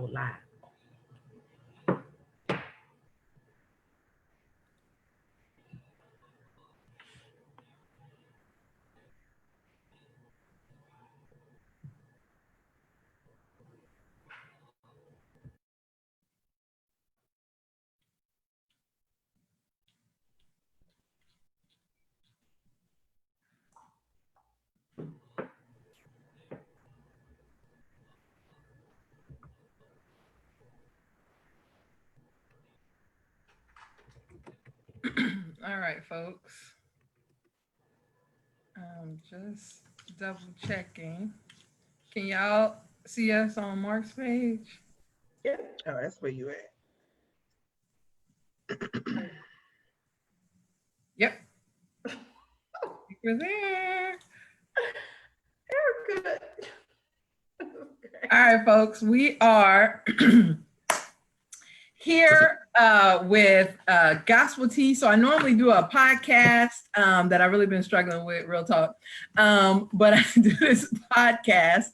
go live. All right, folks. Just double checking. Can y'all see us on Mark's page? Yeah. Oh, that's where you at. Yep, we're there. Erica. All right, folks. We are here with Gospel Tea. So I normally do a podcast that I've really been struggling with, real talk. But I do this podcast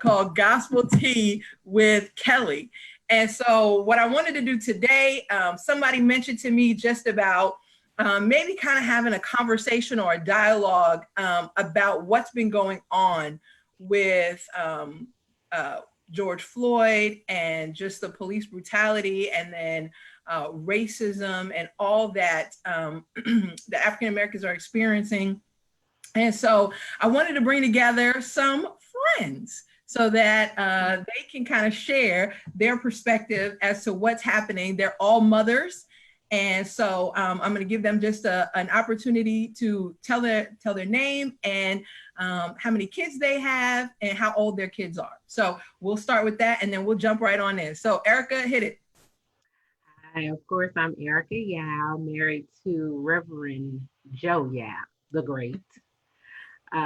called Gospel Tea with Kellee. And so what I wanted to do today, somebody mentioned to me just about maybe kind of having a conversation or a dialogue about what's been going on with George Floyd and just the police brutality, and then racism and all that the African Americans are experiencing. And so I wanted to bring together some friends so that they can kind of share their perspective as to what's happening. They're all mothers. And so I'm going to give them just an opportunity to tell their name and how many kids they have and how old their kids are. So we'll start with that and then we'll jump right on in. So Erica, hit it. Hi, of course, I'm Erica Yao, married to Reverend Joe Yao, the Great. We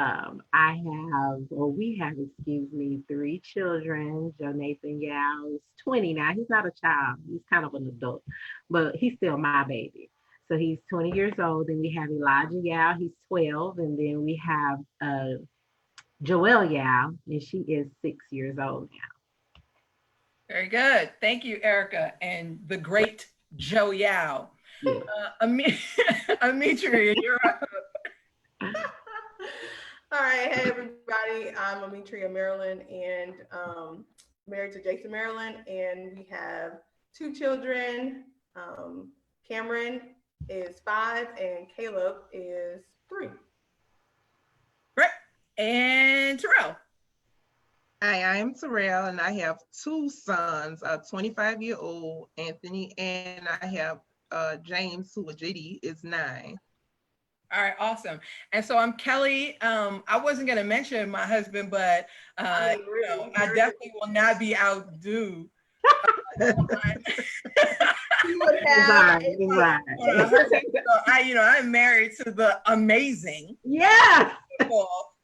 have, excuse me, three children. Joe Nathan Yao is 20 now. He's not a child, he's kind of an adult, but he's still my baby. So he's 20 years old. Then we have Elijah Yao, he's 12. And then we have Joelle Yao, and she is 6 years old now. Very good. Thank you, Erica. And the great Joe Yao. Yeah. Amitria, you're up. All right, hey everybody. I'm Amitria Maryland and married to Jason Maryland, and we have two children. Cameron is 5 and Caleb is 3. Great. And Terrell. Hi, I am Terrell, and I have two sons, a 25-year-old Anthony, and I have James, who JD is 9. All right, awesome. And so I'm Kellee. I wasn't going to mention my husband, but I definitely will not be outdue. You would have. I'm married to the amazing,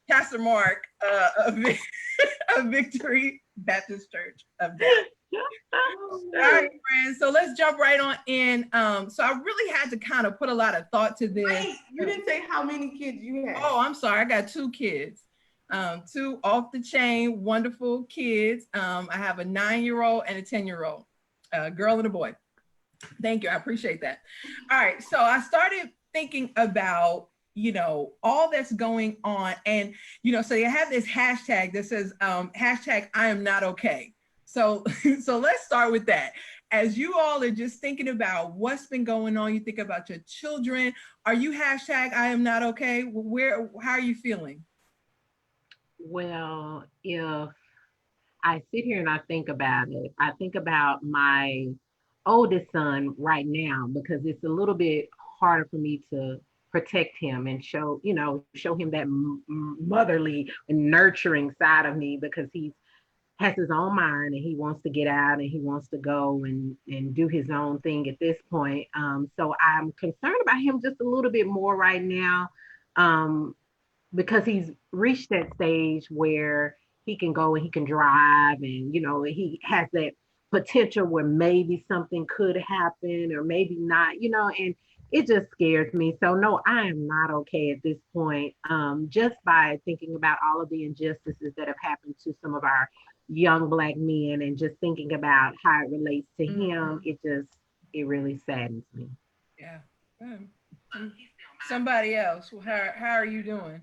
Pastor Mark of Victory Baptist Church of Dallas. All right, friends. So let's jump right on in. So I really had to kind of put a lot of thought to this. Wait, you didn't say how many kids you had. Oh, I'm sorry. I got 2 kids. 2 off the chain, wonderful kids. I have a 9-year-old and a 10-year-old, a girl and a boy. Thank you. I appreciate that. All right. So I started thinking about, all that's going on. And, so you have this hashtag that says hashtag I am not okay. So let's start with that. As you all are just thinking about what's been going on, you think about your children. Are you hashtag I am not okay? How are you feeling? Well, if I sit here and I think about it, I think about my oldest son right now, because it's a little bit harder for me to protect him and show him that motherly and nurturing side of me, because he has his own mind and he wants to get out and he wants to go and do his own thing at this point. So I'm concerned about him just a little bit more right now, because he's reached that stage where he can go and he can drive, and he has that potential where maybe something could happen or maybe not, and it just scares me. So no, I am not okay at this point, just by thinking about all of the injustices that have happened to some of our young Black men and just thinking about how it relates to him, it really saddens me. Yeah. Somebody else, how are you doing?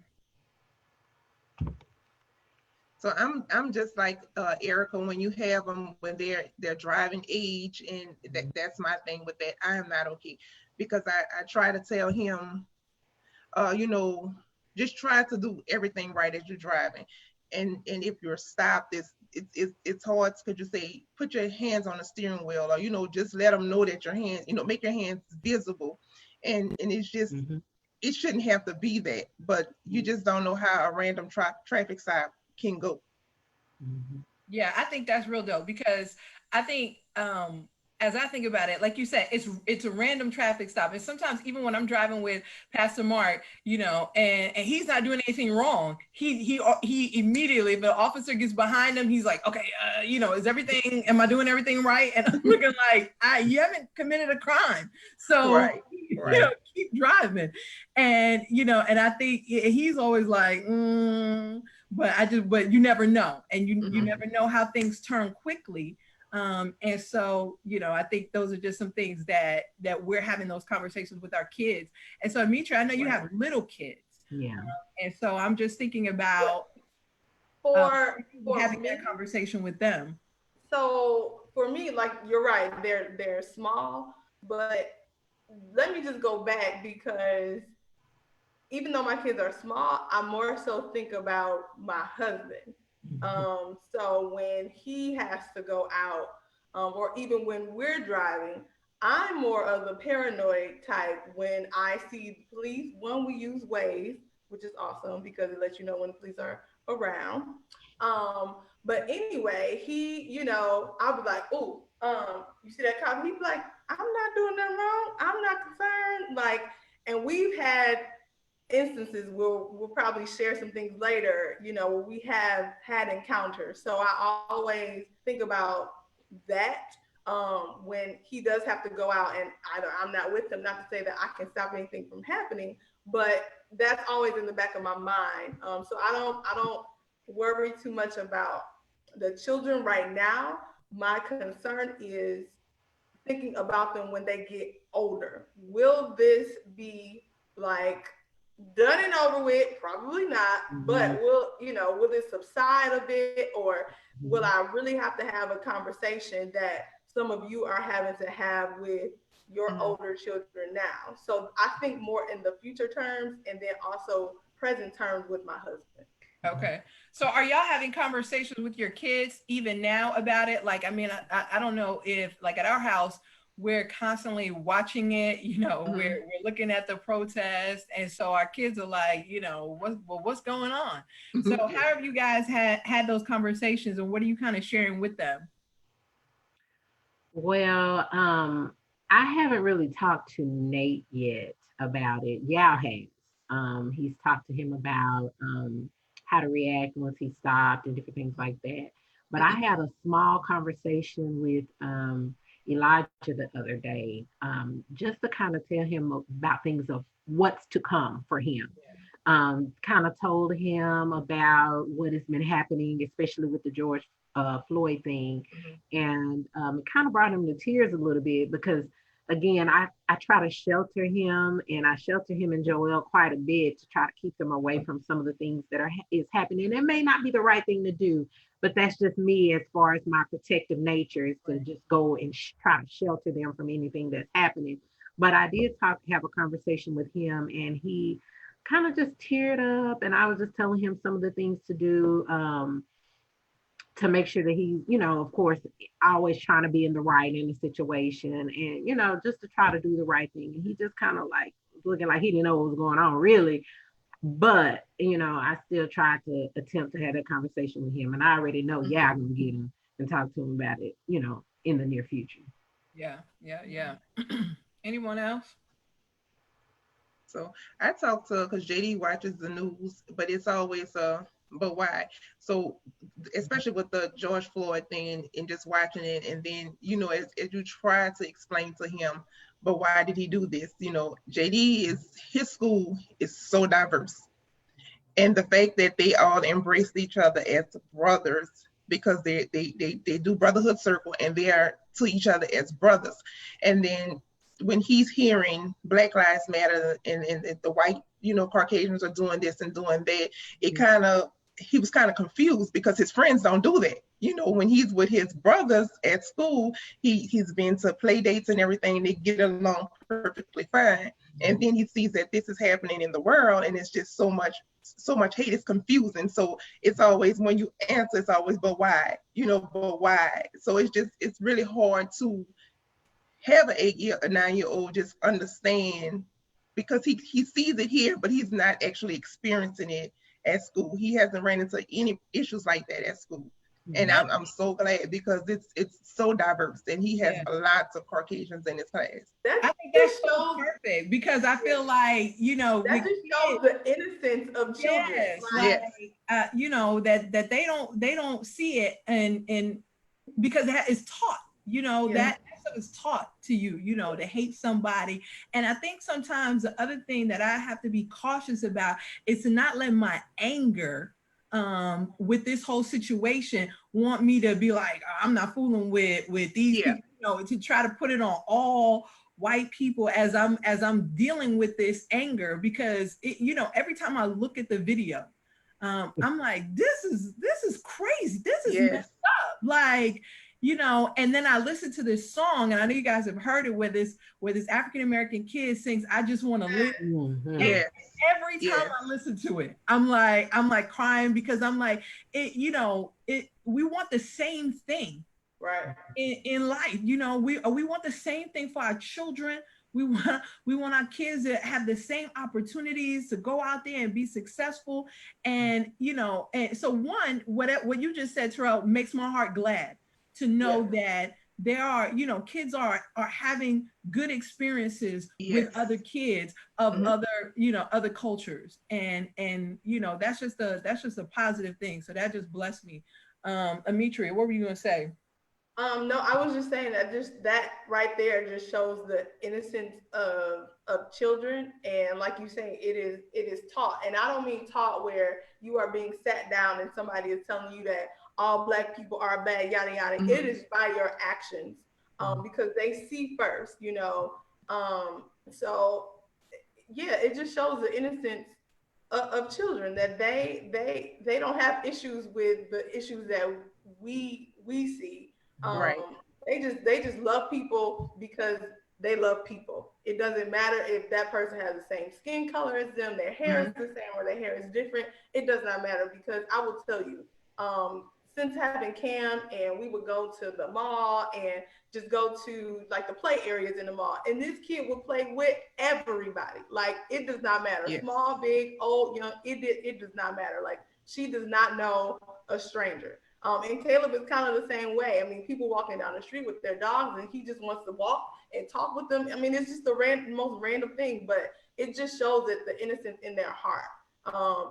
So I'm just like Erica, when you have them when they're driving age, and that's my thing with that. I am not okay, because I try to tell him, just try to do everything right as you're driving, and if you're stopped, it's hard because you say put your hands on the steering wheel, or just let them know that your hands, make your hands visible, and it's just it shouldn't have to be that, but you just don't know how a random traffic stop can go. Yeah, I think that's real dope, because I think as I think about it, like you said, it's a random traffic stop. And sometimes even when I'm driving with Pastor Mark, and he's not doing anything wrong, he immediately, if the officer gets behind him, he's like, okay, am I doing everything right? And I'm looking like, you haven't committed a crime, so Right. keep driving. And and I think he's always like, but you never know, and you never know how things turn quickly. And so, I think those are just some things that we're having those conversations with our kids. And so, Mitra, I know you have little kids. Yeah. And so I'm just thinking about for having me, that conversation with them. So for me, like, you're right, they're small, but let me just go back, because even though my kids are small, I more so think about my husband. So when he has to go out, or even when we're driving, I'm more of the paranoid type. When I see police, one, we use Waze, which is awesome because it lets you know when the police are around. But anyway, I'll be like, oh, you see that cop? He'd be like, I'm not doing nothing wrong. I'm not concerned. Like, and we've had instances where we'll probably share some things later, where we have had encounters. So I always think about that when he does have to go out, and either I'm not with him, not to say that I can stop anything from happening, but that's always in the back of my mind. So I don't worry too much about the children right now. My concern is thinking about them when they get older. Will this be like done and over with? Probably not. But will it subside a bit, or will I really have to have a conversation that some of you are having to have with your older children now? So I think more in the future terms, and then also present terms with my husband. Okay. So are y'all having conversations with your kids even now about it? Like, I mean, I don't know if, like, at our house, we're constantly watching it, we're looking at the protest. And so our kids are like, what's going on? So how have you guys had those conversations, and what are you kind of sharing with them? Well, I haven't really talked to Nate yet about it. Yao has. He's talked to him about how to react once he stopped and different things like that. But I had a small conversation with Elijah the other day, just to kind of tell him about things of what's to come for him. Kind of told him about what has been happening, especially with the George Floyd thing. And it kind of brought him to tears a little bit, because again, I try to shelter him, and I shelter him and Joel quite a bit to try to keep them away from some of the things that is happening. It may not be the right thing to do, but that's just me, as far as my protective nature, is to just go and try to shelter them from anything that's happening. But I did have a conversation with him, and he kind of just teared up, and I was just telling him some of the things to do, to make sure that he's, of course, always trying to be in the right in the situation, and, just to try to do the right thing. And he just kind of like looking like he didn't know what was going on, really. But, I still tried to attempt to have that conversation with him. And I already know, I'm going to get him and talk to him about it, in the near future. Yeah. Anyone else? So I talk to, because JD watches the news, but it's always but why? So especially with the George Floyd thing, and just watching it, and then, as you try to explain to him, but why did he do this? JD his school is so diverse. And the fact that they all embraced each other as brothers, because they do brotherhood circle, and they are to each other as brothers. And then when he's hearing Black Lives Matter and the white, Caucasians are doing this and doing that, he was kind of confused because his friends don't do that. When he's with his brothers at school, he's been to play dates and everything. They get along perfectly fine. And then he sees that this is happening in the world, and it's just so much hate. It's confusing. So it's always, when you answer, it's always, but why? But why? So it's really hard to have an 8-year, a 9-year-old just understand, because he sees it here, but he's not actually experiencing it at school. He hasn't ran into any issues like that at school. And I'm so glad, because it's so diverse, and he has lots of Caucasians in his class. I think that's so perfect, because I feel like, that just shows the innocence of children. Yes, like, that they don't see it, and because it's taught, that stuff is taught to you, to hate somebody. And I think sometimes the other thing that I have to be cautious about is to not let my anger with this whole situation want me to be like, I'm not fooling with these people, to try to put it on all white people as I'm dealing with this anger, because every time I look at the video, I'm like, this is crazy, this is messed up, like, and then I listen to this song, and I know you guys have heard it, where this African American kid sings, "I Just Want to Live." Every time I listen to it, I'm like crying, because I'm like, we want the same thing, right, in life. We want the same thing for our children. We want our kids to have the same opportunities to go out there and be successful. And and so what you just said, Terrell, makes my heart glad to know that there are, kids are having good experiences with other kids of other cultures, and that's just a positive thing. So that just blessed me. Amitri, what were you gonna say? No, I was just saying that right there just shows the innocence of children, and like you say, it is taught, and I don't mean taught where you are being sat down and somebody is telling you that all Black people are bad, yada yada. It is by your actions, because they see first, So it just shows the innocence of children, that they don't have issues with the issues that we see. They just love people because they love people. It doesn't matter if that person has the same skin color as them, their hair is the same, or their hair is different. It does not matter, because I will tell you, since having Cam, and we would go to the mall and just go to like the play areas in the mall, and this kid would play with everybody. Like, it does not matter, small, big, old, young. It does not matter. Like, she does not know a stranger. And Caleb is kind of the same way. I mean, people walking down the street with their dogs, and he just wants to walk and talk with them. I mean, it's just the most random thing, but it just shows that the innocence in their heart.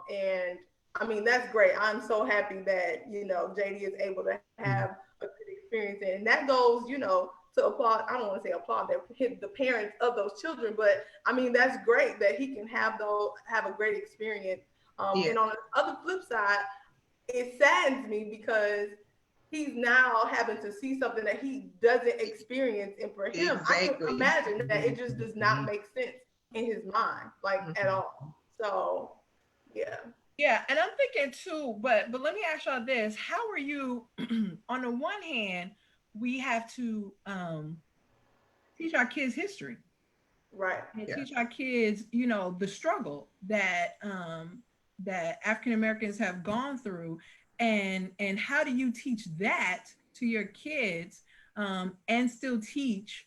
And I mean, that's great. I'm so happy that, JD is able to have a good experience. And that goes, to applaud, I don't want to say applaud the parents of those children, but I mean, that's great that he can have a great experience. And on the other flip side, it saddens me, because he's now having to see something that he doesn't experience. And for him, I can imagine that it just does not make sense in his mind, like at all. So, Yeah, and I'm thinking too, but let me ask y'all this. How are you, on the one hand, we have to teach our kids history. Right. And teach our kids, the struggle that that African Americans have gone through, and how do you teach that to your kids, and still teach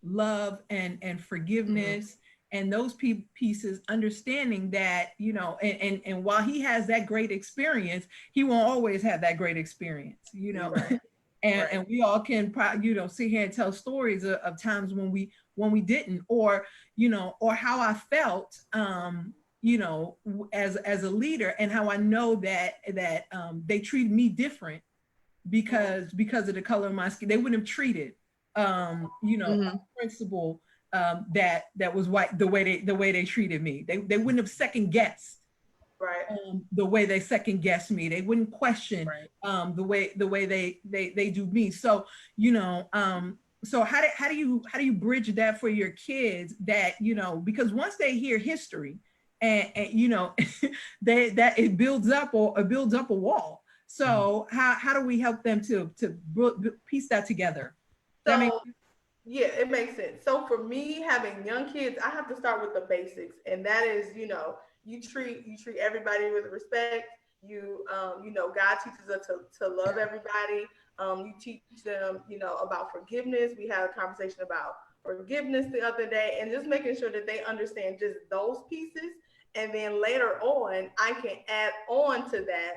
love and forgiveness, and those pieces, understanding that, and while he has that great experience, he won't always have that great experience, Right. and we all can sit here and tell stories of times when we didn't, or how I felt, as a leader, and how I know that they treated me different because of the color of my skin. They wouldn't have treated a principal that was white the way they treated me. They wouldn't have second guessed Right. The way they second guess me. They wouldn't question the way they do me. So, you know, so how do you bridge that for your kids, that, you know, because once they hear history and you know, that it builds up a wall. So how do we help them to piece that together? That makes So yeah, it makes sense. So for me, having young kids, I have to start with the basics, and that is, you know, you treat everybody with respect. You know, God teaches us to love everybody. You teach them, you know, about forgiveness. We had a conversation about forgiveness the other day, and just making sure that they understand just those pieces, and then later on, I can add on to that,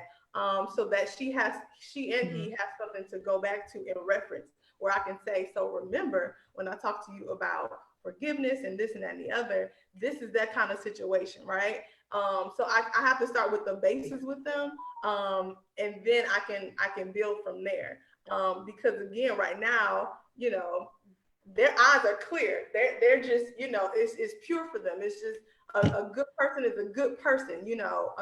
so that she and he have something to go back to in reference, where I can say, so remember when I talk to you about forgiveness and this and that and the other, this is that kind of situation, right? So I have to start with the basis with them, and then I can build from there. Because again, right now, you know, their eyes are clear. They're just, you know, it's pure for them. It's just a good person is a good person, you know.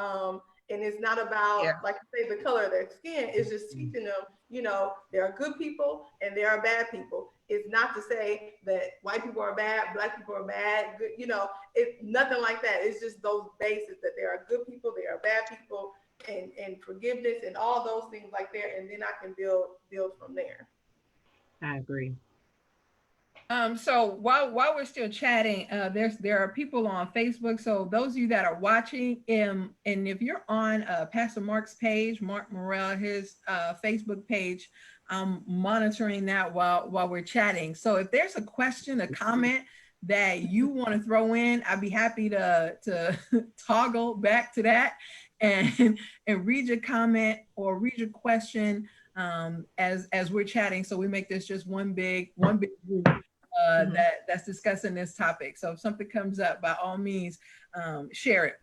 And it's not about, like I say, the color of their skin. It's just teaching them, you know, there are good people and there are bad people. It's not to say that white people are bad, black people are bad, good, you know, it's nothing like that. It's just those bases that there are good people, there are bad people, and forgiveness and all those things like that. And then I can build from there. I agree. So while we're still chatting, there are people on Facebook. So those of you that are watching, and if you're on Pastor Mark's page, Mark Morrell, his Facebook page, I'm monitoring that while we're chatting. So if there's a question, a comment that you want to throw in, I'd be happy to toggle back to that and read your comment or read your question as we're chatting. So we make this just one big group that's discussing this topic. So if something comes up, by all means, share it.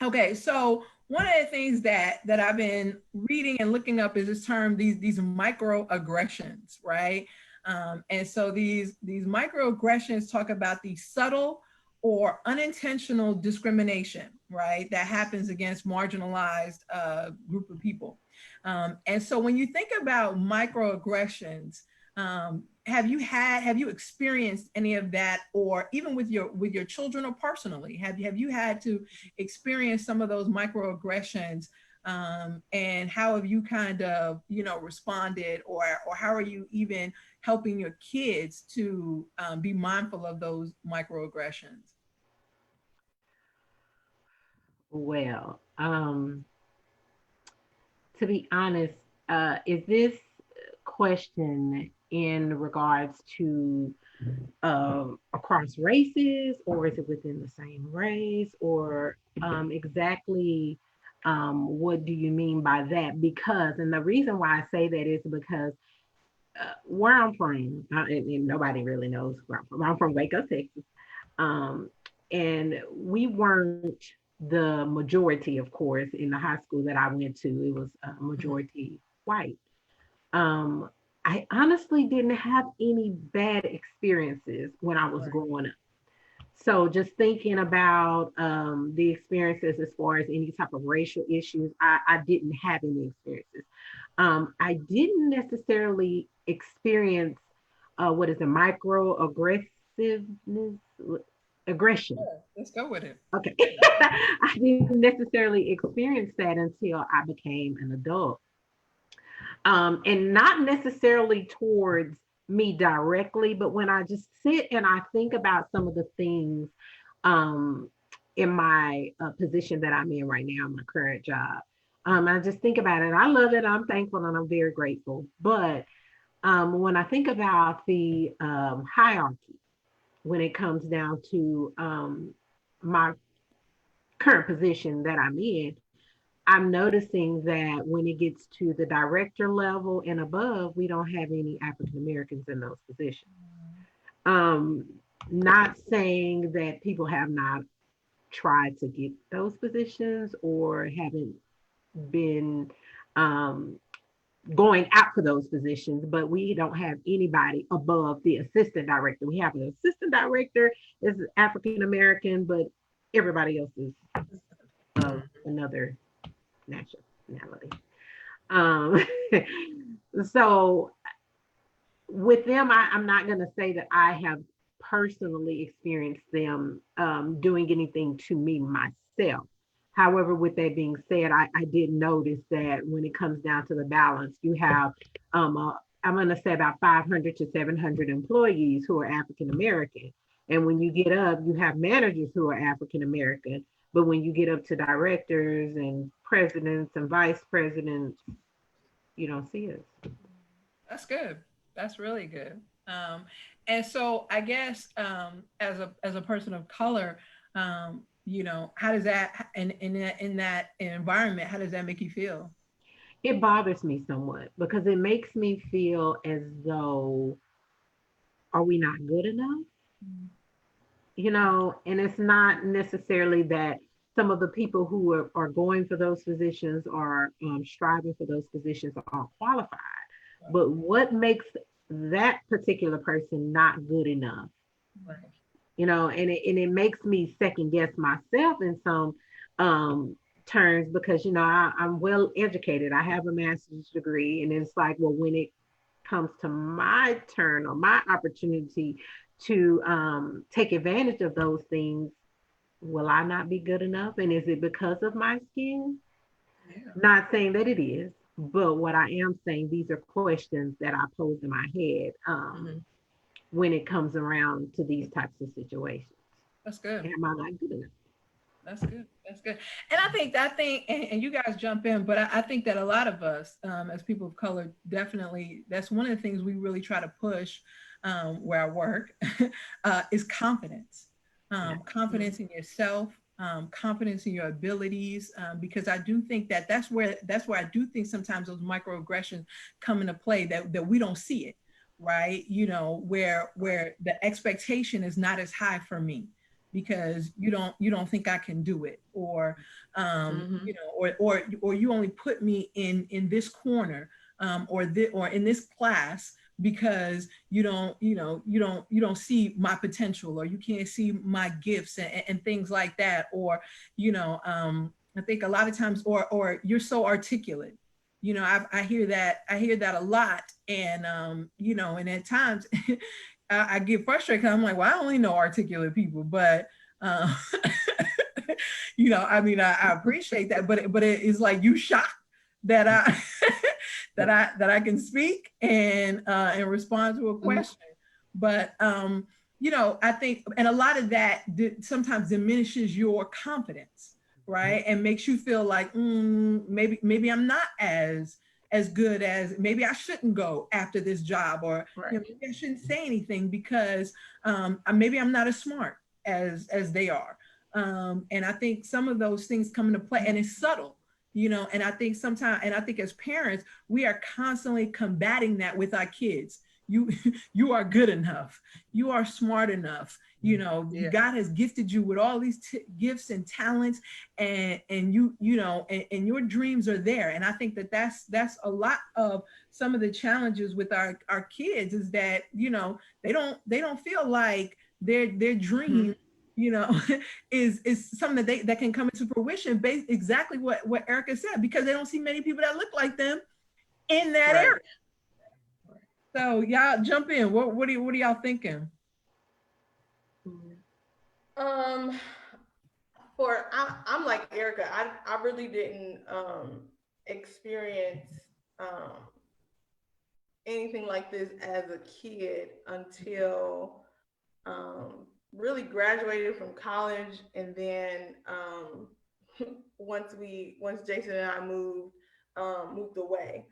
Okay, so one of the things that I've been reading and looking up is this term, these microaggressions, right? And so these microaggressions talk about the subtle or unintentional discrimination, right, that happens against marginalized group of people. And so when you think about microaggressions, have you experienced any of that, or even with your children, or personally, have you had to experience some of those microaggressions, and how have you kind of, you know, responded, or how are you even helping your kids to be mindful of those microaggressions? Well, to be honest, is this question in regards to across races, or is it within the same race, or exactly what do you mean by that? Because, and the reason why I say that is because where I'm from, and nobody really knows where I'm from. I'm from Waco, Texas. Um, and we weren't the majority, of course, in the high school that I went to. It was majority white. Um, I honestly didn't have any bad experiences when I was growing up. So just thinking about the experiences as far as any type of racial issues, I didn't have any experiences. I didn't necessarily experience what is a microaggressiveness aggression. Yeah, let's go with it. Okay. I didn't necessarily experience that until I became an adult. And not necessarily towards me directly, but when I just sit and I think about some of the things um, in my position that I'm in right now, my current job, I just think about it. I love it. I'm thankful and I'm very grateful. But when I think about the hierarchy, when it comes down to my current position that I'm in, I'm noticing that when it gets to the director level and above, we don't have any African Americans in those positions. Um, Not saying that people have not tried to get those positions or haven't been um, going out for those positions, but we don't have anybody above the assistant director. We have an assistant director is African American, but everybody else is another nationality. Um, so with them, I'm not going to say that I have personally experienced them doing anything to me myself. However, with that being said, I did notice that when it comes down to the balance, you have, I'm going to say about 500 to 700 employees who are African American. And when you get up, you have managers who are African American. But when you get up to directors and presidents and vice presidents, you don't see it. That's good. That's really good. And so I guess as a person of color, how does that in that environment, how does that make you feel? It bothers me somewhat because it makes me feel as though, are we not good enough? And it's not necessarily that some of the people who are going for those positions or striving for those positions are qualified. But what makes that particular person not good enough? Right. And it makes me second guess myself in some terms because, I'm well educated. I have a master's degree. And it's like, well, when it comes to my turn or my opportunity to take advantage of those things, will I not be good enough? And is it because of my skin? Yeah. Not saying that it is, but what I am saying, these are questions that I pose in my head when it comes around to these types of situations. That's good. Am I not good enough? That's good. That's good. And I think, and you guys jump in, but I think that a lot of us, as people of color, definitely, that's one of the things we really try to push where I work, is confidence. Confidence in yourself, confidence in your abilities, because I do think that's where I do think sometimes those microaggressions come into play that we don't see it, right? Where the expectation is not as high for me because you don't think I can do it, or or you only put me in this corner, or in this class because you don't see my potential, or you can't see my gifts and things like that, or I think a lot of times, or you're so articulate. I hear that a lot, and and at times I get frustrated because I'm like, well, I only know articulate people, but I appreciate that, but it is like, you shocked that I that I can speak and respond to a question. But I think, and a lot of that sometimes diminishes your confidence, right? And makes you feel like maybe I'm not as good as, maybe I shouldn't go after this job, or maybe I shouldn't say anything because maybe I'm not as smart as they are. And I think some of those things come into play, and it's subtle. And I think sometimes, and I think as parents, we are constantly combating that with our kids. You are good enough. You are smart enough. God has gifted you with all these gifts and talents, and your dreams are there. And I think that's a lot of some of the challenges with our kids, is that they don't feel like their dream is something that can come into fruition based exactly what Erica said, because they don't see many people that look like them in that area. So y'all jump in. What are y'all thinking? I'm like Erica. I really didn't experience anything like this as a kid until really graduated from college, and then once Jason and I moved away.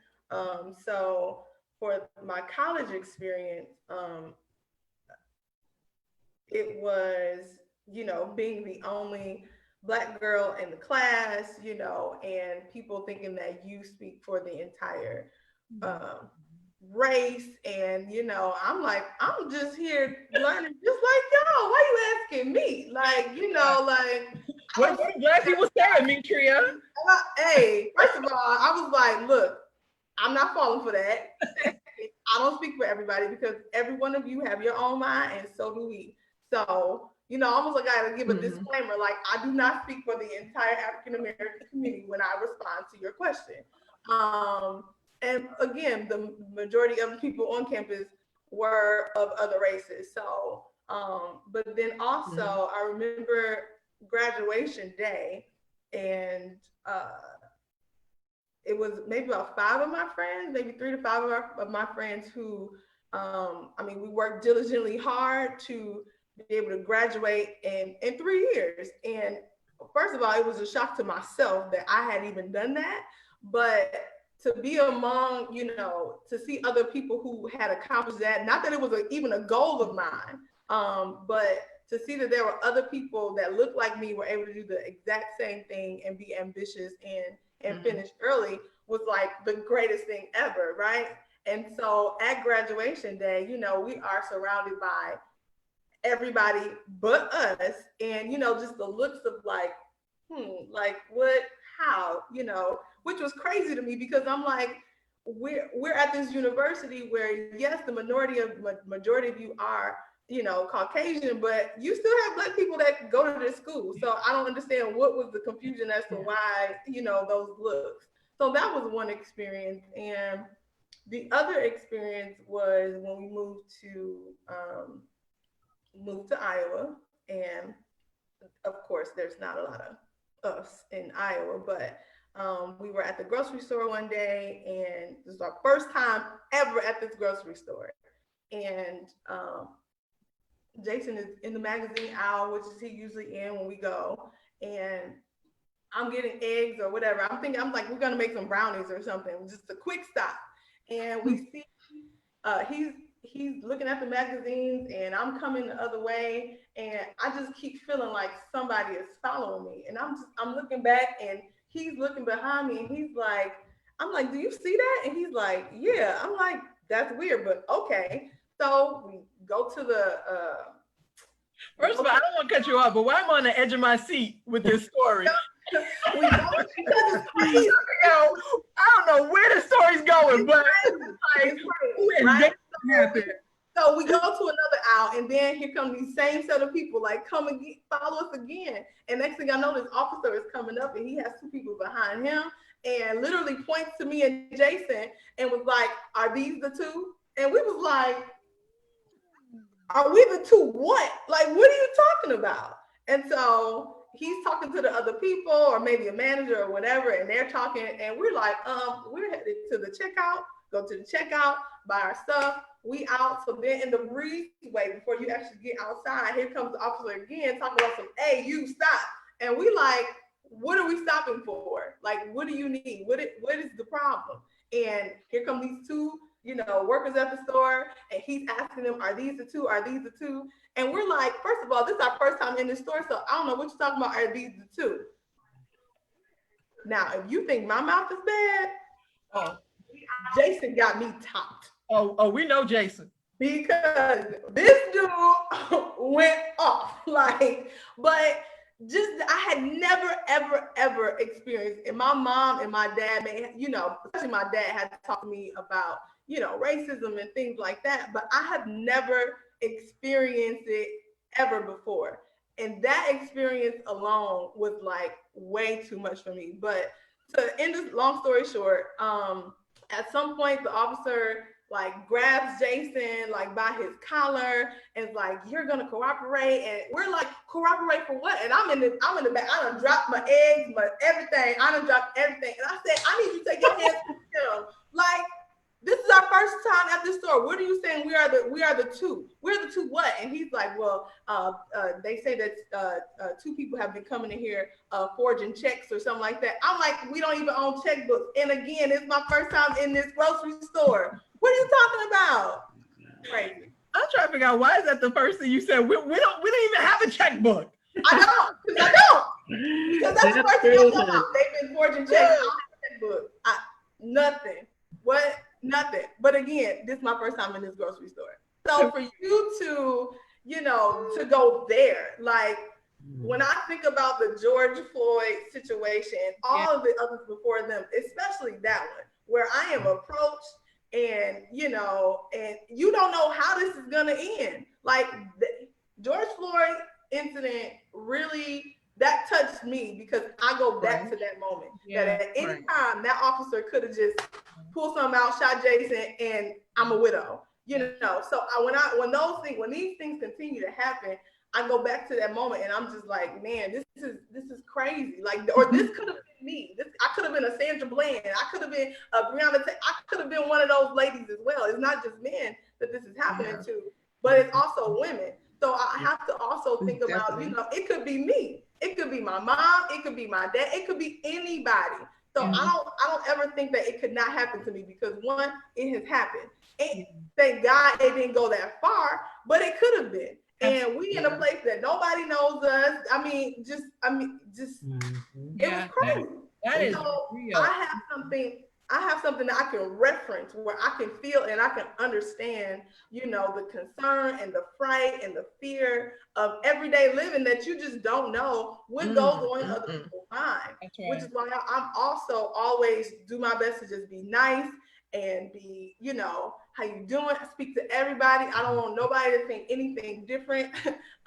So for my college experience, it was, being the only Black girl in the class, and people thinking that you speak for the entire race. And I'm like, I'm just here learning just like y'all. Why you asking me? Like, What I'm glad you was saying, Mitria. Hey, first of all, I was like, look, I'm not falling for that. I don't speak for everybody, because every one of you have your own mind, and so do we. So, You know, almost like I gotta give a Mhm. disclaimer, like I do not speak for the entire African American community when I respond to your question. And again, the majority of the people on campus were of other races. So, but then also I remember graduation day, and it was maybe about 5 of my friends, maybe 3 to 5 of my friends who, I mean, we worked diligently hard to be able to graduate in 3 years. And first of all, it was a shock to myself that I had even done that. But to be among, you know, to see other people who had accomplished that, not that it was even a goal of mine, but to see that there were other people that looked like me were able to do the exact same thing and be ambitious and finish early was like the greatest thing ever, right? And so at graduation day, you know, we are surrounded by everybody but us, and you know, just the looks of like, like what, how, you know, which was crazy to me because I'm like, we're at this university where yes, the majority of you are, you know, Caucasian, but you still have Black people that go to this school. So I don't understand what was the confusion as to why, you know, those looks. So that was one experience. And the other experience was when we moved to Iowa. And of course, there's not a lot of us in Iowa, but we were at the grocery store one day, and this was our first time ever at this grocery store. And Jason is in the magazine aisle, which is he usually in when we go. And I'm getting eggs or whatever. I'm like, we're gonna make some brownies or something, just a quick stop. And we see he's looking at the magazines, and I'm coming the other way, and I just keep feeling like somebody is following me. And I'm looking back, and he's looking behind me, and he's like, I'm like, do you see that? And he's like, yeah. I'm like, that's weird, but okay. So we go to the First of all, I don't want to cut you off, but why am I on the edge of my seat with this story? we go because it's crazy. I don't know where the story's going, but like, right? So we go to another aisle, and then here come these same set of people, like, come again, follow us again. And next thing I know, this officer is coming up, and he has 2 people behind him, and literally points to me and Jason, and was like, "Are these the 2?" And we was like, "Are we the 2 what? Like, what are you talking about?" And so he's talking to the other people, or maybe a manager or whatever, and they're talking, and we're like, we're headed to the checkout, go to the checkout, buy our stuff, we out. So then in the breezeway, before you actually get outside, here comes the officer again, talking about some, "Hey, you stop." And we like, what are we stopping for? Like, what do you need? What is the problem? And here come these 2, you know, workers at the store, and he's asking them, "Are these the 2? Are these the 2?" And we're like, first of all, this is our first time in the store, so I don't know what you're talking about. Are these the 2? Now, if you think my mouth is bad, Jason got me topped. Oh, we know Jason. Because this dude went off. Like, but just, I had never, ever experienced, and my mom and my dad, you know, especially my dad had to talk to me about, you know, racism and things like that, but I have never experienced it ever before. And that experience alone was like way too much for me. But to end this long story short, at some point the officer like grabs Jason like by his collar and is like, "You're gonna cooperate." And we're like, "Cooperate for what?" And I'm in the back. I done dropped my eggs, my everything. I done dropped everything. And I said, "I need you to take your hands from him." Like, this is our first time at this store. What are you saying? We are the 2. We're the 2 what? And he's like, "Well, they say that 2 people have been coming in here forging checks or something like that." I'm like, "We don't even own checkbooks." And again, it's my first time in this grocery store. What are you talking about? Crazy. I'm trying to figure out, why is that the first thing you said? We don't even have a checkbook. I don't. Because that's the first thing I talking about. They've been forging checks. I don't have a checkbook. Nothing. What? Nothing. But again, this is my first time in this grocery store. So for you to, you know, to go there, like, when I think about the George Floyd situation, all of the others before them, especially that one, where I am approached, and you know, and you don't know how this is gonna end. Like, George Floyd incident really that touched me because I go back to that moment. Yeah. That at any time that officer could have just pulled something out, shot Jason, and I'm a widow. You know, so when these things continue to happen, I go back to that moment and I'm just like, man, this is crazy. Like, or this could have been me. I could have been a Sandra Bland. I could have been a Breonna. I could have been one of those ladies as well. It's not just men that this is happening to, but it's also women. So I have to also think about, you know, it could be me. It could be my mom. It could be my dad. It could be anybody. So I don't ever think that it could not happen to me because one, it has happened. And thank God it didn't go that far, but it could have been. And we in a place that nobody knows us. It was crazy. That is so real. I have something that I can reference where I can feel and I can understand, you know, the concern and the fright and the fear of everyday living that you just don't know what goes on in other people's minds. Right. Which is why I'm also always do my best to just be nice and be, you know, how you doing? I speak to everybody. I don't want nobody to think anything different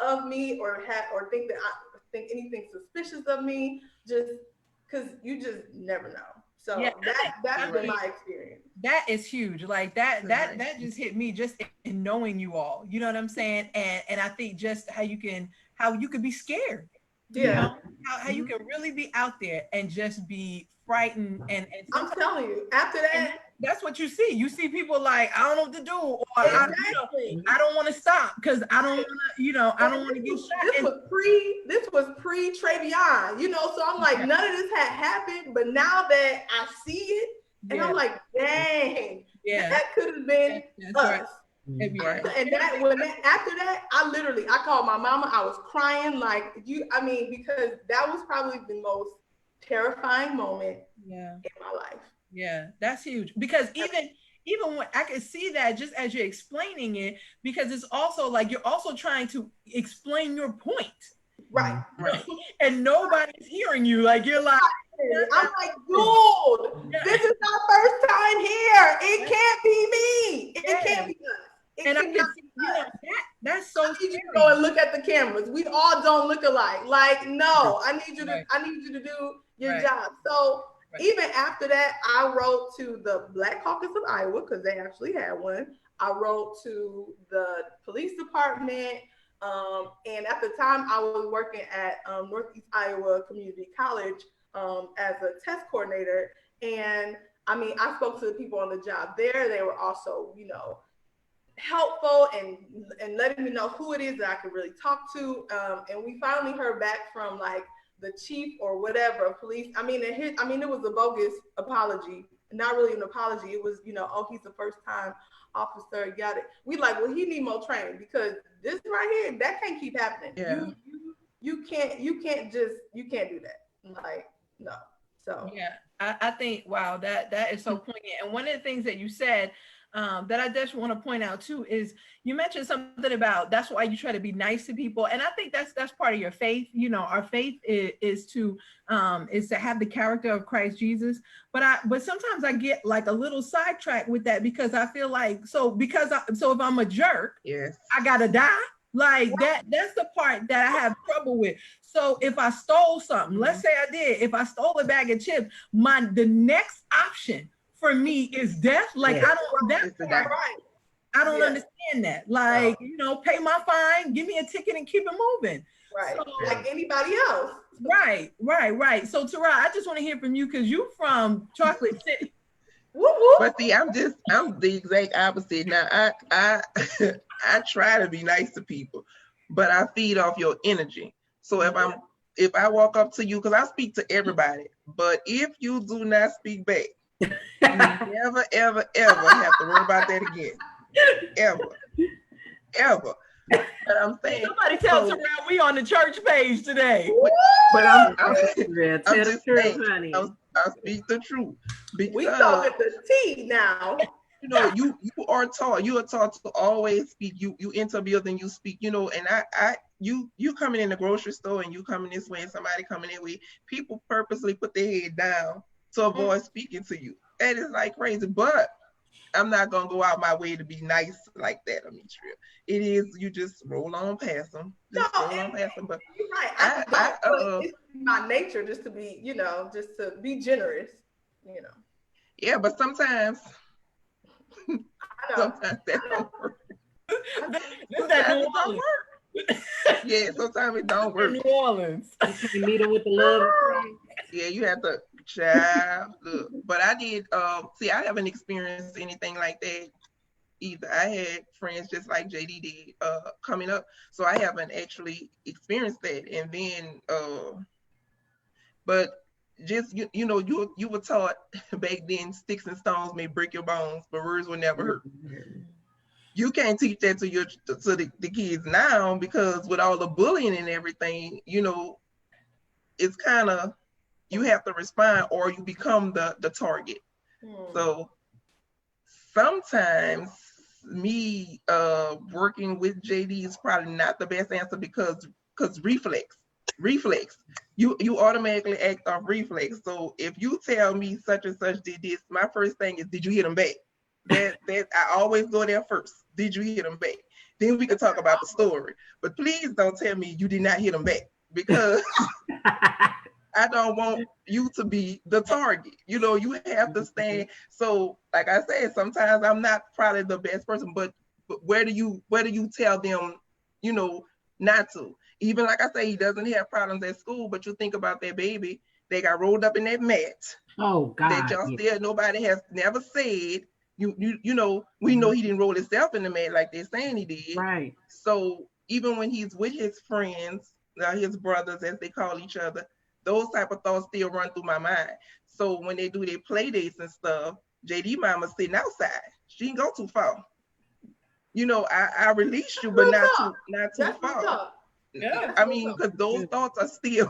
of me or think that I think anything suspicious of me, just because you just never know. So that's been my experience. That is huge. Like that just hit me just in knowing you all. You know what I'm saying? And I think just how you can be scared. Yeah. You know? How you can really be out there and just be frightened and I'm telling you, after that. That's what you see. You see people like, I don't know what to do, or I don't want to stop because I don't want to, you know, I don't want to get shot. This was pre Travion, you know, so I'm like, none of this had happened, but now that I see it, and I'm like, dang, that could have been us. Right. And after that, I called my mama. I was crying because that was probably the most terrifying moment in my life. Yeah, that's huge because even when I can see that just as you're explaining it, because it's also like you're also trying to explain your point. Right. And nobody's hearing you. Like you're like, I'm like, dude, this is our first time here. It can't be me. It can't be us. And I can see, you know, that's so I need you to go and look at the cameras. We all don't look alike. Like, no, I need you to do your job. So even after that, I wrote to the Black Caucus of Iowa because they actually had one. I wrote to the police department. And at the time, I was working at Northeast Iowa Community College as a test coordinator. And I mean, I spoke to the people on the job there. They were also, you know, helpful and letting me know who it is that I could really talk to. And we finally heard back from like the chief or whatever police. I mean, it was a bogus apology, not really an apology. It was, you know, oh, he's the first time officer, got it. We like, well, he need more training because this right here, that can't keep happening. Yeah. You can't do that. Like, no. So yeah, I think, wow, that is so poignant. And one of the things that you said that I just want to point out too is you mentioned something about that's why you try to be nice to people, and I think that's part of your faith. You know, our faith is to have the character of Christ Jesus. But sometimes I get like a little sidetracked with that because I feel like so if I'm a jerk, I gotta die. Like that's the part that I have trouble with. So if I stole something, let's say I did, if I stole a bag of chips, the next option for me is death. Like I don't understand that. Like, you know, pay my fine, give me a ticket and keep it moving. Right. So, like anybody else. Right. So Tara, I just want to hear from you because you from Chocolate City. But see, I'm the exact opposite. Now I I try to be nice to people, but I feed off your energy. So if I walk up to you, because I speak to everybody, but if you do not speak back, you never, ever, ever have to worry about that again. Ever. But I'm saying somebody tell Terrell we on the church page today. But I'm just saying, I speak the truth. Because, we talking the tea now. You know, you are taught to always speak. You enter a building, you speak, you know, and you coming in the grocery store and you coming this way and somebody coming in way, people purposely put their head down to avoid speaking to you. That is like crazy. But I'm not gonna go out my way to be nice like that, Ametria. It is, you just roll on past them. Just No, roll on past them. But you're right. I I don't, but it's my nature just to be, just to be generous, yeah, but sometimes I know. sometimes that don't work. This that Sometimes New it don't Orleans. work. Yeah, sometimes it don't work. New Orleans. You can't meet them with the love of Christ. Yeah, you have to child look. But I did see, I haven't experienced anything like that either. I had friends just like JD did coming up. So I haven't actually experienced that. And then but just you were taught back then, sticks and stones may break your bones, but words will never hurt. You can't teach that to the kids now, because with all the bullying and everything, it's kind of, you have to respond or you become the target. So sometimes me working with JD is probably not the best answer, because reflex. You automatically act off reflex. So if you tell me such and such did this, my first thing is, did you hit them back? That I always go there first. Did you hit them back? Then we can talk about the story. But please don't tell me you did not hit them back, because I don't want you to be the target. You have to stand. So like I said, sometimes I'm not probably the best person, but where do you tell them, not to? Even like I say, he doesn't have problems at school, but you think about that baby, they got rolled up in that mat. Oh God. That y'all still, nobody has never said, we know he didn't roll himself in the mat like they're saying he did. Right. So even when he's with his friends, his brothers as they call each other, those type of thoughts still run through my mind. So when they do their play dates and stuff, JD mama sitting outside. She didn't go too far. I release you, but not too far. Yeah. I mean, because those thoughts are still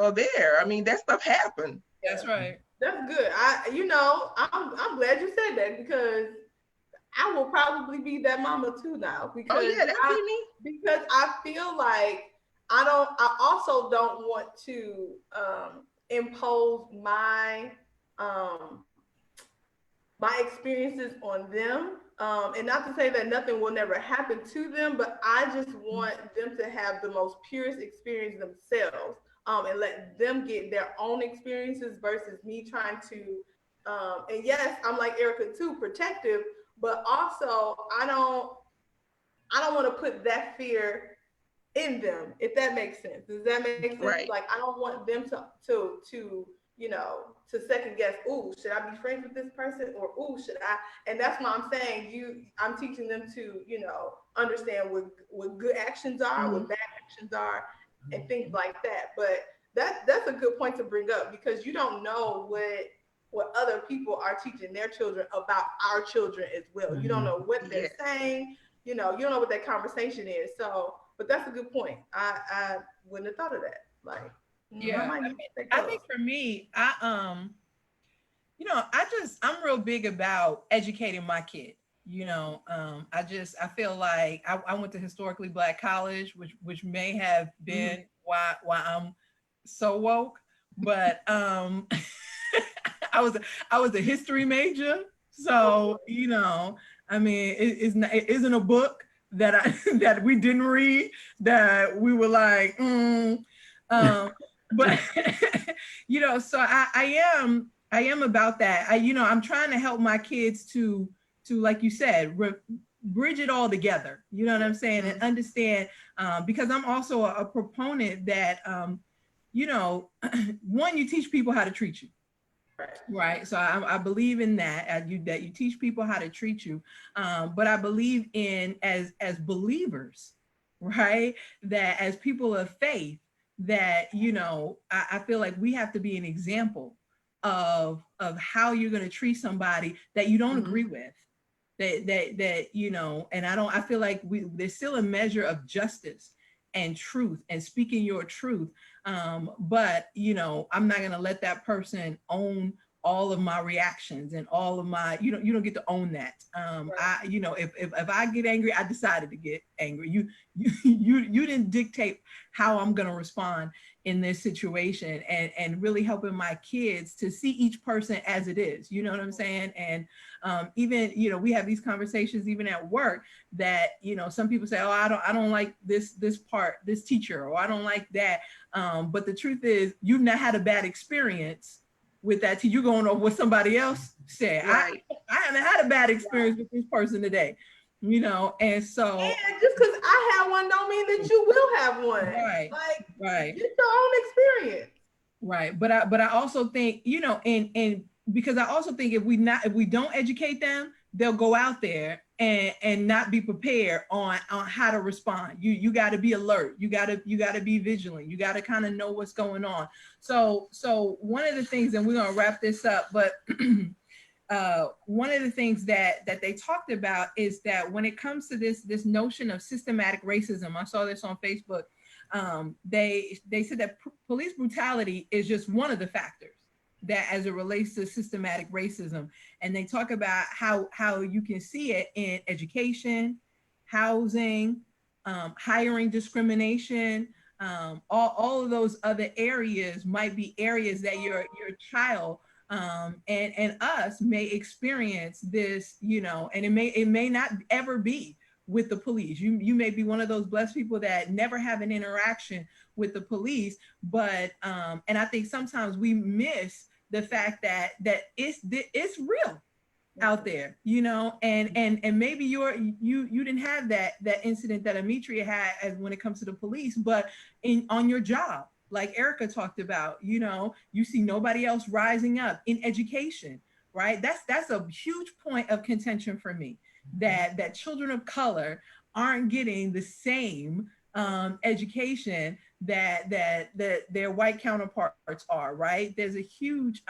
are there. I mean, that stuff happened. That's right. That's good. I'm glad you said that, because I will probably be that mama too now. Because oh yeah, that'd be me. Because I feel like I also don't want to impose my experiences on them. And not to say that nothing will never happen to them, but I just want them to have the most purest experience themselves, and let them get their own experiences versus me trying to, and yes, I'm like Erica too, protective, but also I don't want to put that fear in them, if that makes sense. Does that make sense? Right. Like, I don't want them to second guess, ooh, should I be friends with this person? Or, ooh, should I? And that's why I'm saying I'm teaching them to, understand what good actions are, what bad actions are, and things like that. But that's a good point to bring up, because you don't know what other people are teaching their children about our children as well. You don't know what they're saying, you don't know what that conversation is. So, but that's a good point. I wouldn't have thought of that. Like, yeah, I think for me, I'm real big about educating my kid. I feel like I went to historically Black college, which may have been why I'm so woke, but I was a history major, so I mean, it isn't a book that that we didn't read that we were like, but so I am about that. I'm trying to help my kids to like you said, bridge it all together. You know what I'm saying? And understand, because I'm also a proponent that one, you teach people how to treat you. Right. So I believe in that, that you teach people how to treat you. But I believe in as believers, right, that as people of faith, that I feel like we have to be an example of how you're going to treat somebody that you don't agree with, that and I feel like there's still a measure of justice and truth and speaking your truth, but I'm not going to let that person own all of my reactions and all of my, you don't get to own that. I, if I get angry, I decided to get angry. You didn't dictate how I'm going to respond in this situation, and really helping my kids to see each person as it is, you know what I'm saying? And even, we have these conversations even at work that, some people say, oh, I don't like this part, this teacher, or I don't like that. But the truth is, you've not had a bad experience with that teacher. You're going over what somebody else said. Right. I haven't had a bad experience with this person today, and so. And just because I have one don't mean that you will have one. Right. Like, right. Get your own experience. Right. But I also think, and because I also think if we don't educate them, they'll go out there and not be prepared on how to respond. You got to be alert. You got to be vigilant. You got to kind of know what's going on. So one of the things, and we're going to wrap this up, but one of the things that they talked about is that when it comes to this notion of systematic racism, I saw this on Facebook. They said that police brutality is just one of the factors that as it relates to systematic racism. And they talk about how you can see it in education, housing, hiring discrimination, all of those other areas might be areas that your child and us may experience this, and it may not ever be with the police. You may be one of those blessed people that never have an interaction with the police, but and I think sometimes we miss the fact that it's real out there, and maybe you didn't have that incident that Ametria had as when it comes to the police, but on your job, like Erica talked about, you see nobody else rising up in education, right? That's a huge point of contention for me, that children of color aren't getting the same education that their white counterparts are, right? There's a huge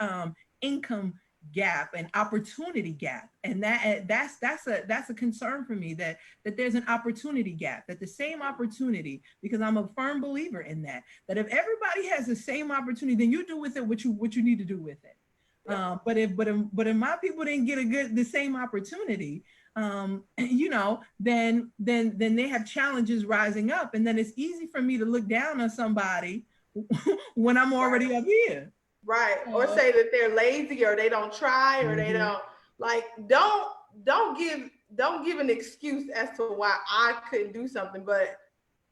income gap and opportunity gap, and that's a concern for me, that there's an opportunity gap, that the same opportunity, because I'm a firm believer in that if everybody has the same opportunity, then you do with it what you need to do with it. But if my people didn't get the same opportunity, then they have challenges rising up, and then it's easy for me to look down on somebody when I'm already up here. Right. Or say that they're lazy, or they don't try, or they don't don't give an excuse as to why I couldn't do something, but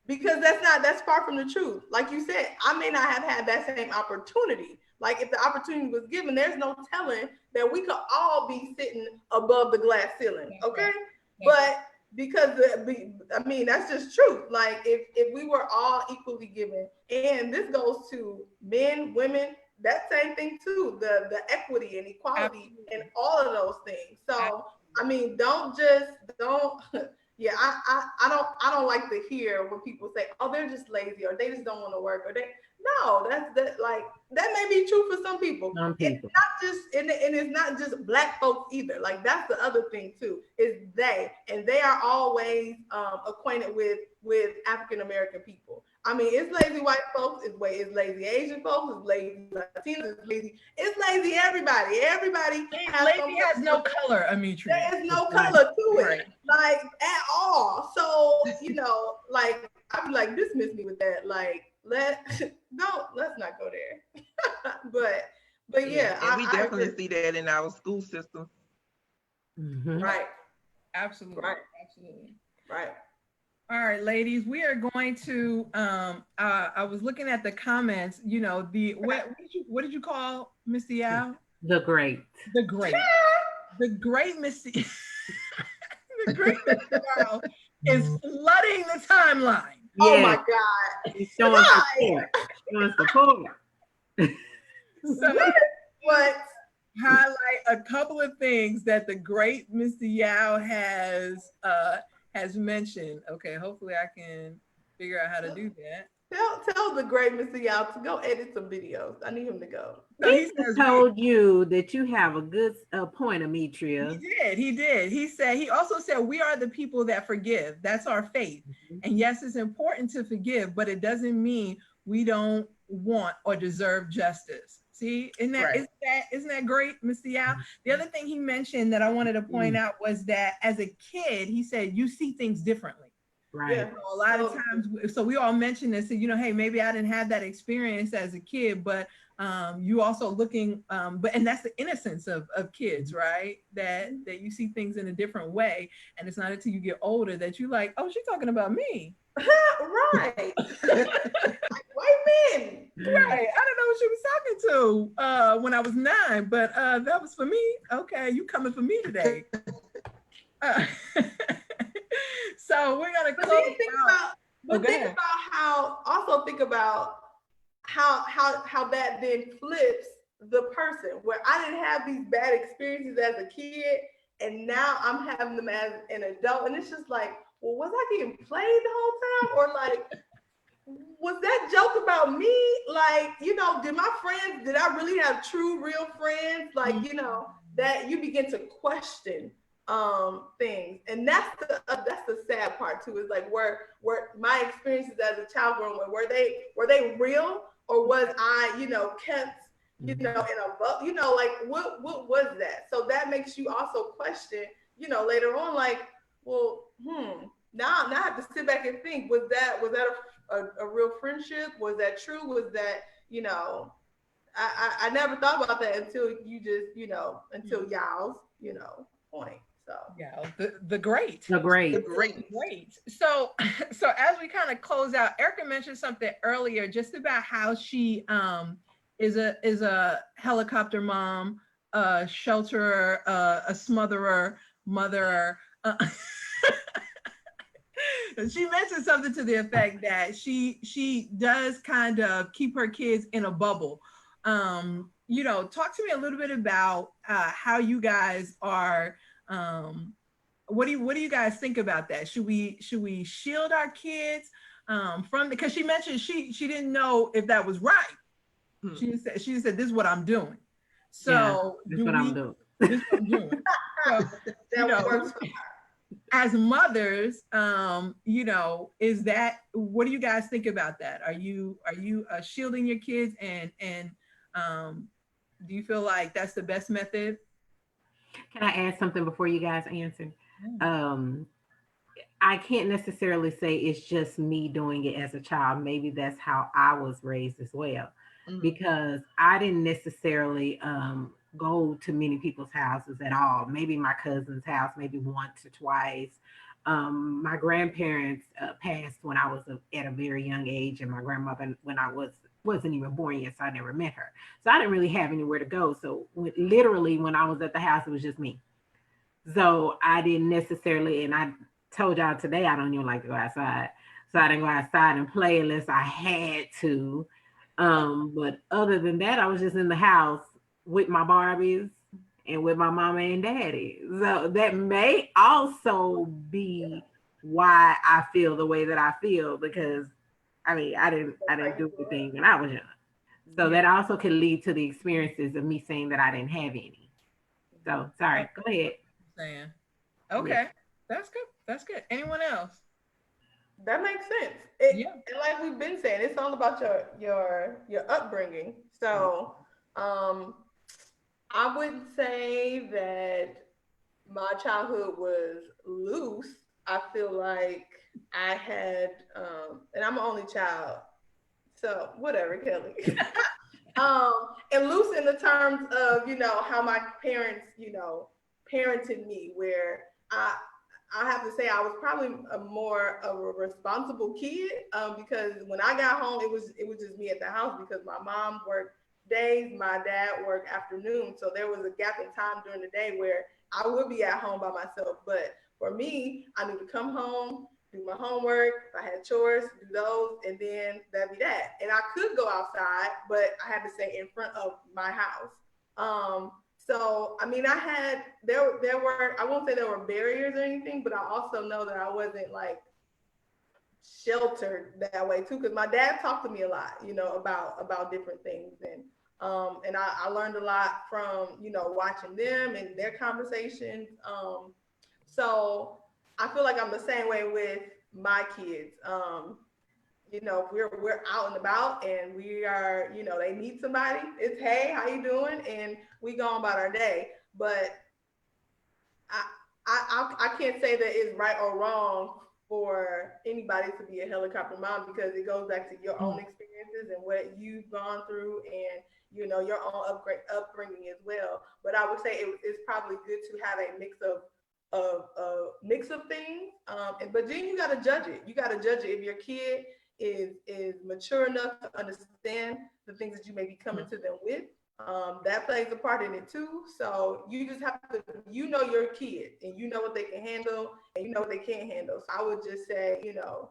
because that's far from the truth. Like you said, I may not have had that same opportunity. Like if the opportunity was given, there's no telling that we could all be sitting above the glass ceiling. Okay. But because that's just truth. Like if we were all equally given, and this goes to men, women, that same thing too, the equity and equality and all of those things. So yeah, I don't like to hear when people say, oh, they're just lazy, or they just don't want to work, or that may be true for some people. It's not just, and it's not just Black folks either. Like that's the other thing too, is they are always acquainted with African American people. I mean, it's lazy white folks, it's lazy Asian folks, it's lazy Latinos, it's lazy everybody. Everybody has no color, Ametria. There is no color to it, like at all. So, like I'm like, dismiss me with that. Like, let's not go there. but yeah, and we definitely see that in our school system. Mm-hmm. Right. Absolutely. Right. Absolutely. Right. All right, ladies, we are going to, I was looking at the comments, what did you call Mr. Yao? The Great. The Great. The Great Mr. The Great Mr. Yao is flooding the timeline. Yeah. Oh my God. He's showing support. So what? Highlight a couple of things that the Great Mr. Yao has mentioned. Okay, hopefully I can figure out how to do that. Tell the Great Mr. Yao to go edit some videos. I need him to go. So he told you that you have a good point, Ametria. He did. He also said, we are the people that forgive. That's our faith. Mm-hmm. And yes, it's important to forgive, but it doesn't mean we don't want or deserve justice. See, isn't that, Right. isn't that great, Mr. Yao? The other thing he mentioned that I wanted to point out was that as a kid, he said you see things differently. Right. Yeah. So a lot of times, so we all mentioned this, you know, hey, maybe I didn't have that experience as a kid, but you also looking, but and that's the innocence of kids, right? That you see things in a different way, and it's not until you get older that you like, oh, she's talking about me. Right. Like white men. Right. I don't know what she was talking to when I was 9, but that was for me. Okay, you coming for me today. So we're gonna But close then think out. about, but go think ahead. about also think about how that then flips the person, where I didn't have these bad experiences as a kid, and now I'm having them as an adult, and it's just like, well, was I getting played the whole time, or like, was that joke about me? Like, you know, did I really have true, real friends? Like, you know, that you begin to question things, and that's the sad part too, is like where my experiences as a child were they real, or was I, you know, kept, you know, in a, you know, like what was that? So that makes you also question, you know, later on, like, well, now I have to sit back and think, was that a real friendship? Was that true? Was that, you know, I never thought about that until you just, you know, until y'all's, you know, point. So Yeah, the great. The great. Great. So so as we kind of close out, Erica mentioned something earlier just about how she is a helicopter mom, a shelterer, a smotherer, mother. She mentioned something to the effect that she does kind of keep her kids in a bubble. You know, talk to me a little bit about how you guys are. What do you guys think about that? Should we shield our kids from, because she mentioned she didn't know if that was right. She said this is what I'm doing. So that's what I'm doing. This is what I'm doing. So, you know, as mothers, you know, is that, what do you guys think about that? Are you shielding your kids, and do you feel like that's the best method? Can I add something before you guys answer? I can't necessarily say it's just me doing it as a child. Maybe that's how I was raised as well, because I didn't necessarily go to many people's houses at all. Maybe my cousin's house, maybe once or twice. My grandparents passed when I was at a very young age, and my grandmother when I wasn't even born yet, so I never met her. So I didn't really have anywhere to go. So literally, when I was at the house, it was just me. So I didn't necessarily, and I told y'all today I don't even like to go outside. So I didn't go outside and play unless I had to. But other than that, I was just in the house with my Barbies and with my mama and daddy. So that may also be why I feel the way that I feel, because I mean I didn't do anything when I was young. So that also can lead to the experiences of me saying that I didn't have any. So sorry, go ahead. Saying, okay, that's good. That's good. Anyone else? That makes sense. And like we've been saying, it's all about your upbringing. So I wouldn't say that my childhood was loose. I feel like I had and I'm an only child. So whatever, Kellee. And loose in the terms of, you know, how my parents, you know, parented me, where I have to say I was probably more of a responsible kid, because when I got home, it was just me at the house, because my mom worked days, my dad worked afternoons. So there was a gap in time during the day where I would be at home by myself. But for me, I need to come home, do my homework. If I had chores, do those, and then that'd be that. And I could go outside, but I had to stay in front of my house. So, I mean, there were, I won't say there were barriers or anything, but I also know that I wasn't like sheltered that way too, because my dad talked to me a lot, you know, about different things. And I learned a lot from, you know, watching them and their conversations. So I feel like I'm the same way with my kids. you know, we're out and about and we are, you know, they meet somebody, it's hey, how you doing? And we go on about our day. But I can't say that it's right or wrong for anybody to be a helicopter mom because it goes back to your own experiences and what you've gone through and you know your own upbringing as well. But I would say it's probably good to have a mix of things. But then you got to judge it. You got to judge it if your kid is mature enough to understand the things that you may be coming to them with. That plays a part in it too. So you just have to, you know, your kid and you know what they can handle and you know what they can't handle. So I would just say, you know,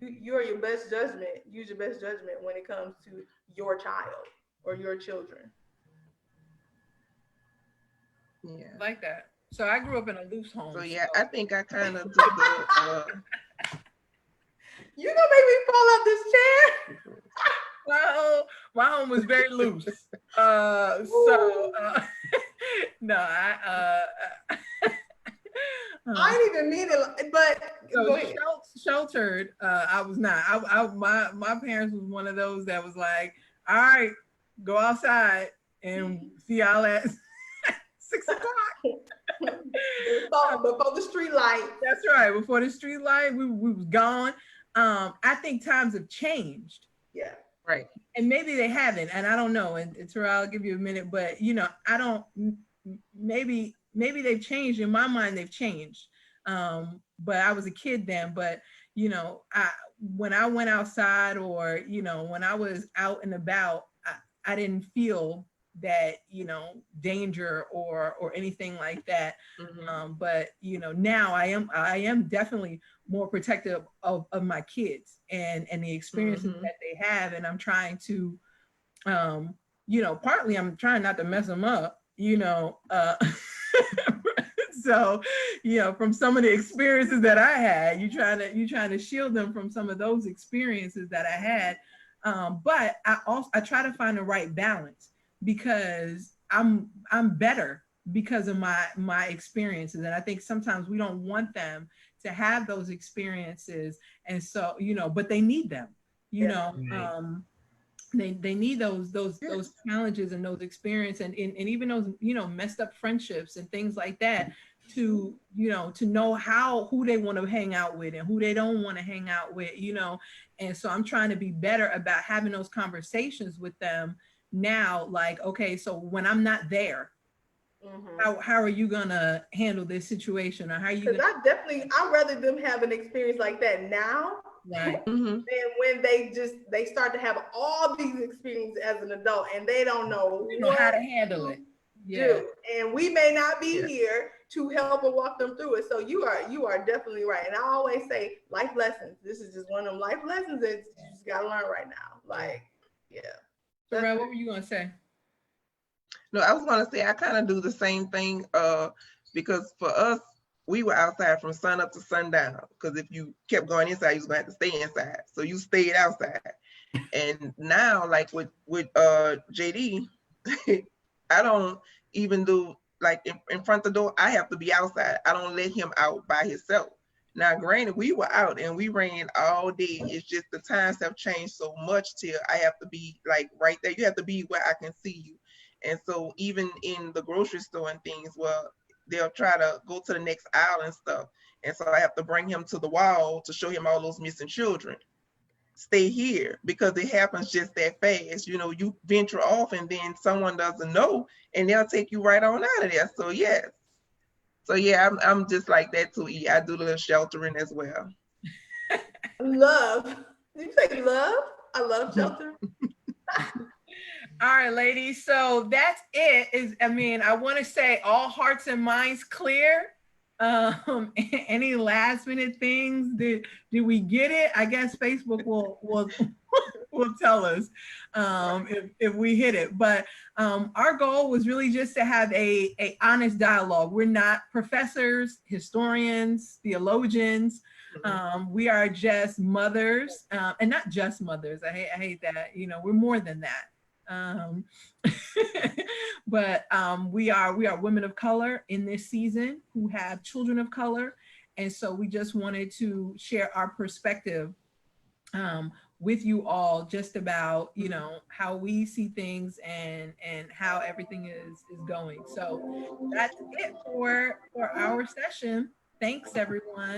you're your best judgment. Use your best judgment when it comes to your child or your children. Yeah. Like that. So I grew up in a loose home. So yeah, I think I kind of took the. You gonna make me fall off this chair? My home was very loose. No, I didn't even mean it, but so go ahead. sheltered. I was not. My parents was one of those that was like, all right, go outside and see y'all at 6 o'clock. Before the street light. That's right. Before the street light, we was gone. I think times have changed. Yeah. Right. And maybe they haven't, and I don't know. And Terrell, I'll give you a minute, but you know, I don't. Maybe they've changed. In my mind, they've changed. But I was a kid then. But you know, when I went outside, or you know, when I was out and about, I didn't feel that, you know, danger or anything like that. But you know, now I am definitely more protective of my kids and the experiences that they have, and I'm trying to you know, partly I'm trying not to mess them up, you know. So you know, from some of the experiences that I had, you trying to shield them from some of those experiences that I had. But I try to find the right balance, because I'm better because of my experiences, and I think sometimes we don't want them to have those experiences, and so you know, but they need them, you know. They need those challenges and those experiences, and even those, you know, messed up friendships and things like that, to you know, to know who they want to hang out with and who they don't want to hang out with, you know. And so I'm trying to be better about having those conversations with them now, like, okay, so when I'm not there, how are you gonna handle this situation, or how are you? Because I'd rather them have an experience like that now, right, than when they start to have all these experiences as an adult and they don't know how to handle it. Yeah, and we may not be here to help or walk them through it. So you are definitely right. And I always say life lessons. This is just one of them life lessons that you just gotta learn right now. Like, yeah. So, Red, what were you gonna say? No, I was gonna say I kind of do the same thing. Because for us, we were outside from sun up to sundown. Because if you kept going inside, you was gonna have to stay inside. So you stayed outside. And now, like with JD, I don't even do, like, in front of the door. I have to be outside. I don't let him out by himself. Now, granted, we were out and we ran all day. It's just the times have changed so much till I have to be like right there. You have to be where I can see you. And so even in the grocery store and things, well, they'll try to go to the next aisle and stuff. And so I have to bring him to the wall to show him all those missing children. Stay here, because it happens just that fast. You know, you venture off and then someone doesn't know and they'll take you right on out of there. So yes. So yeah, I'm just like that too. I do a little sheltering as well. Love. Did you say love? I love shelter. All right, ladies. So that's it. I want to say all hearts and minds clear. Any last minute things? Did we get it? I guess Facebook will will tell us if we hit it. But our goal was really just to have a honest dialogue. We're not professors, historians, theologians. We are just mothers, and not just mothers. I hate that. You know, we're more than that. But we are women of color in this season who have children of color, and so we just wanted to share our perspective with you all just about, you know, how we see things and how everything is going. So that's it for our session. Thanks everyone.